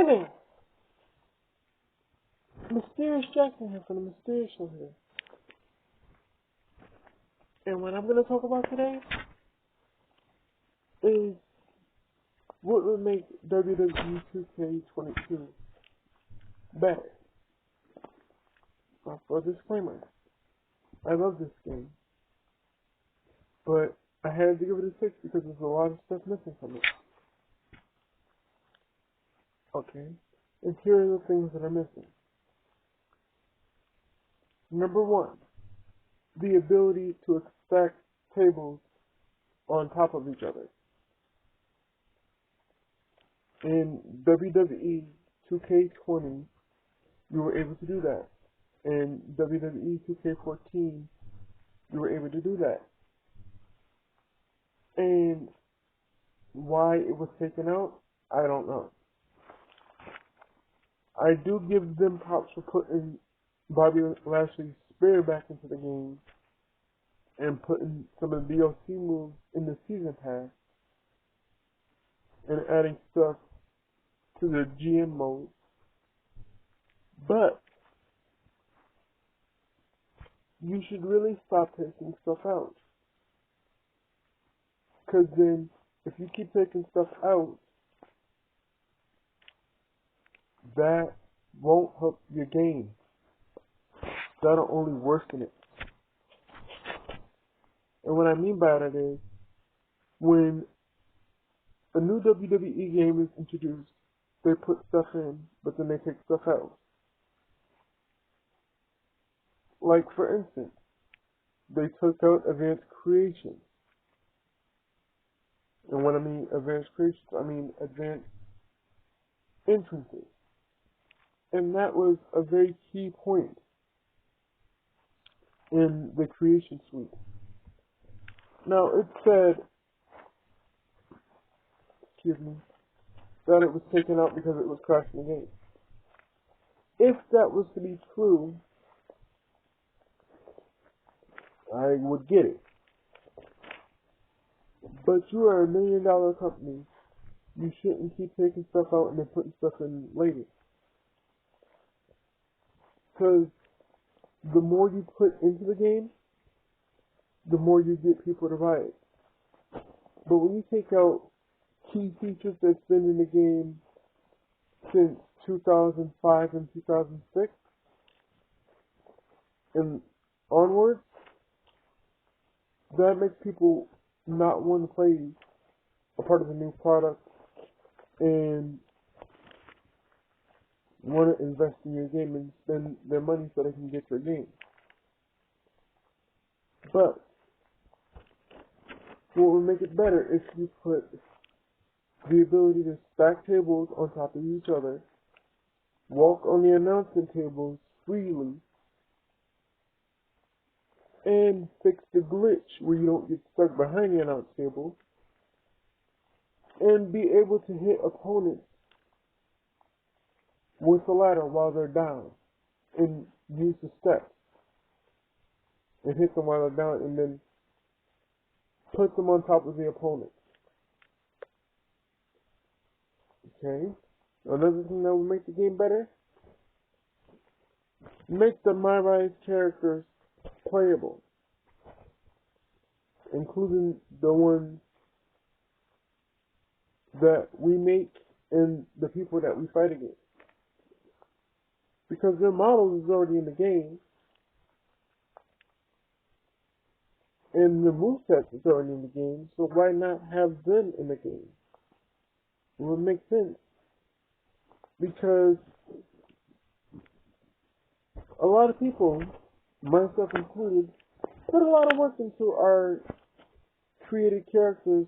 Hi there! Mysterious Jackson here from the Mysterious Show here. And what I'm going to talk about today is what would make WWE 2K22 better. Now, for a disclaimer, I love this game, but I had to give it a 6 because there's a lot of stuff missing from it. Okay, and here are the things that are missing. Number 1, the ability to stack tables on top of each other. In WWE 2K20, you were able to do that. In WWE 2K14, you were able to do that. And why it was taken out, I don't know. I do give them props for putting Bobby Lashley's spear back into the game and putting some of the DLC moves in the season pass and adding stuff to the GM mode. But you should really stop taking stuff out. Because then, if you keep taking stuff out, that won't help your game. That'll only worsen it. And what I mean by that is, when a new WWE game is introduced, they put stuff in, but then they take stuff out. Like, for instance, they took out Advanced Creations. And when I mean Advanced Creations, I mean Advanced Entrances. And that was a very key point in the Creation Suite. Now, it said, that it was taken out because it was crashing the game. If that was to be true, I would get it. But you are $1 million company. You shouldn't keep taking stuff out and then putting stuff in later. Because the more you put into the game, the more you get people to buy it. But when you take out key features that's been in the game since 2005 and 2006 and onwards, that makes people not want to play a part of the new product and want to invest in your game and spend their money so they can get your game. But what would make it better if you put the ability to stack tables on top of each other, walk on the announcement tables freely, and fix the glitch where you don't get stuck behind the announce table, and be able to hit opponents with the ladder while they're down, and use the steps, and hit them while they're down, and then put them on top of the opponent. Okay? Another thing that would make the game better, make the My Rise characters playable, including the ones that we make and the people that we fight against. Because their models is already in the game, and the movesets is already in the game, so why not have them in the game? It would make sense. Because a lot of people, myself included, put a lot of work into our created characters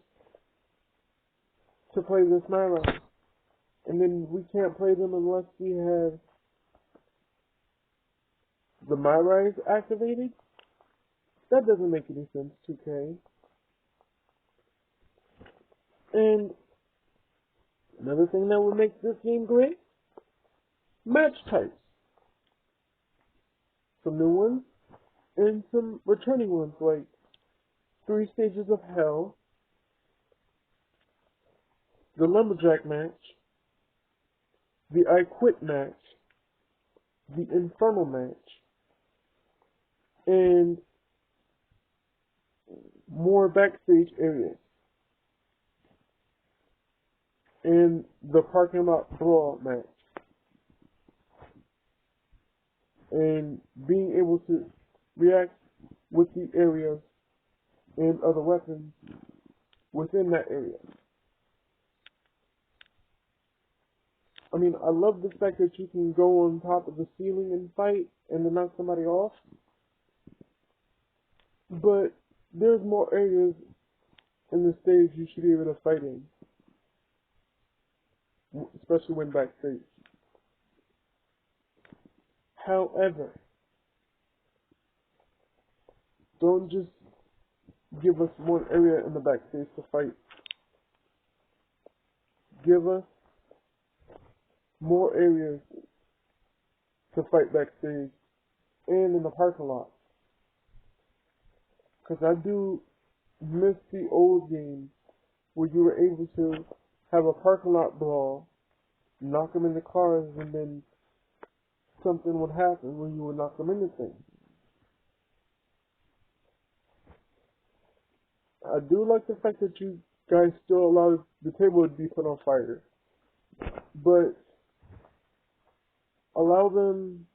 to play this My Rise. And then we can't play them unless we have the My Rise activated? That doesn't make any sense, 2K. And another thing that would make this game great, match types. Some new ones and some returning ones, like 3 Stages of Hell, the Lumberjack match, the I Quit match, the Infernal match, and more backstage areas, and the parking lot brawl match, and being able to react with the areas and other weapons within that area. I mean, I love the fact that you can go on top of the ceiling and fight and then knock somebody off, but there's more areas in the stage you should be able to fight in, especially when backstage. However, don't just give us one area in the backstage to fight. Give us more areas to fight backstage and in the parking lot. Because I do miss the old games where you were able to have a parking lot brawl, knock them in the cars, and then something would happen where you would knock them into things. I do like the fact that you guys still allow the table to be put on fire, but allow them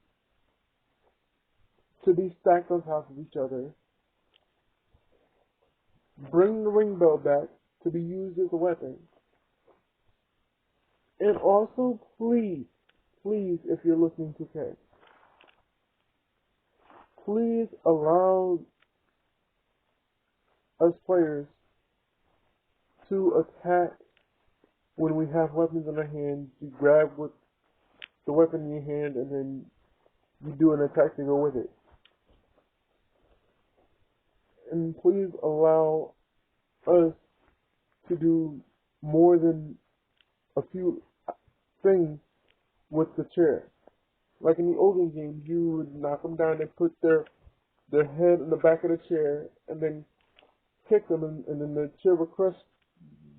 to be stacked on top of each other. Bring the ring bell back to be used as a weapon. And also, please, if you're listening to K, please allow us players to attack when we have weapons in our hands. You grab with the weapon in your hand and then you do an attack to go with it. And please allow us to do more than a few things with the chair. Like in the olden games, you would knock them down and put their head in the back of the chair and then kick them, and then the chair would crush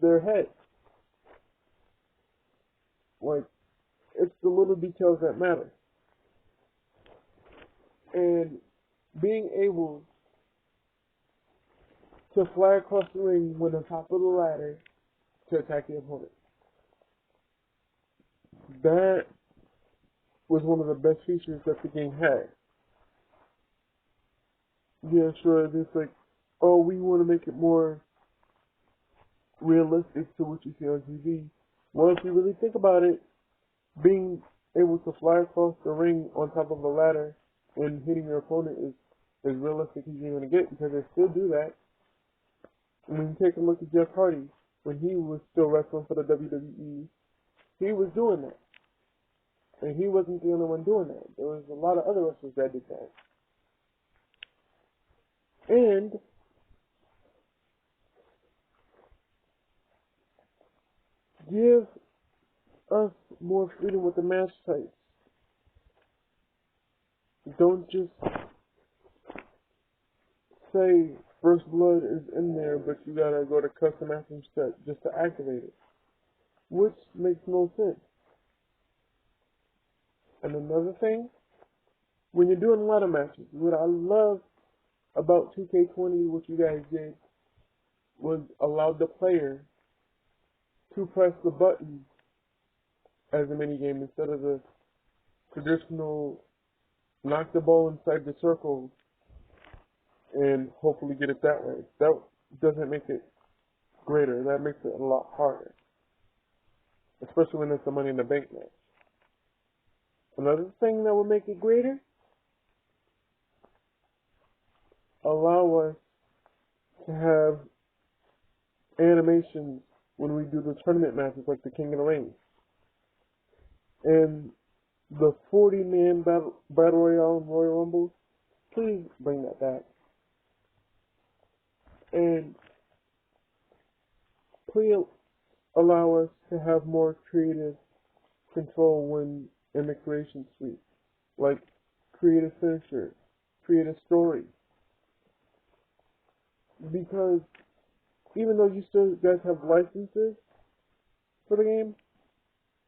their head. Like, it's the little details that matter. And being able to fly across the ring when on top of the ladder to attack the opponent. That was one of the best features that the game had. Yeah, sure, it's like, oh, we want to make it more realistic to what you see on TV. Well, if you really think about it, being able to fly across the ring on top of a ladder and hitting your opponent is as realistic as you're going to get, because they still do that. I mean, take a look at Jeff Hardy. When he was still wrestling for the WWE, he was doing that. And he wasn't the only one doing that. There was a lot of other wrestlers that did that. And give us more freedom with the match types. Don't just say First Blood is in there, but you gotta go to custom matching set just to activate it, which makes no sense. And another thing, when you're doing ladder matches, what I love about 2K20, what you guys did, was allow the player to press the button as a minigame instead of the traditional knock the ball inside the circle and hopefully get it that way. That doesn't make it greater. That makes it a lot harder, especially when it's a Money in the Bank match. Another thing that will make it greater, allow us to have animations when we do the tournament matches like the King of the Ring. And the 40-man battle royale and Royal Rumbles, please bring that back. And please allow us to have more creative control when in the creation suite, like creative finisher, creative story. Because even though you still guys have licenses for the game,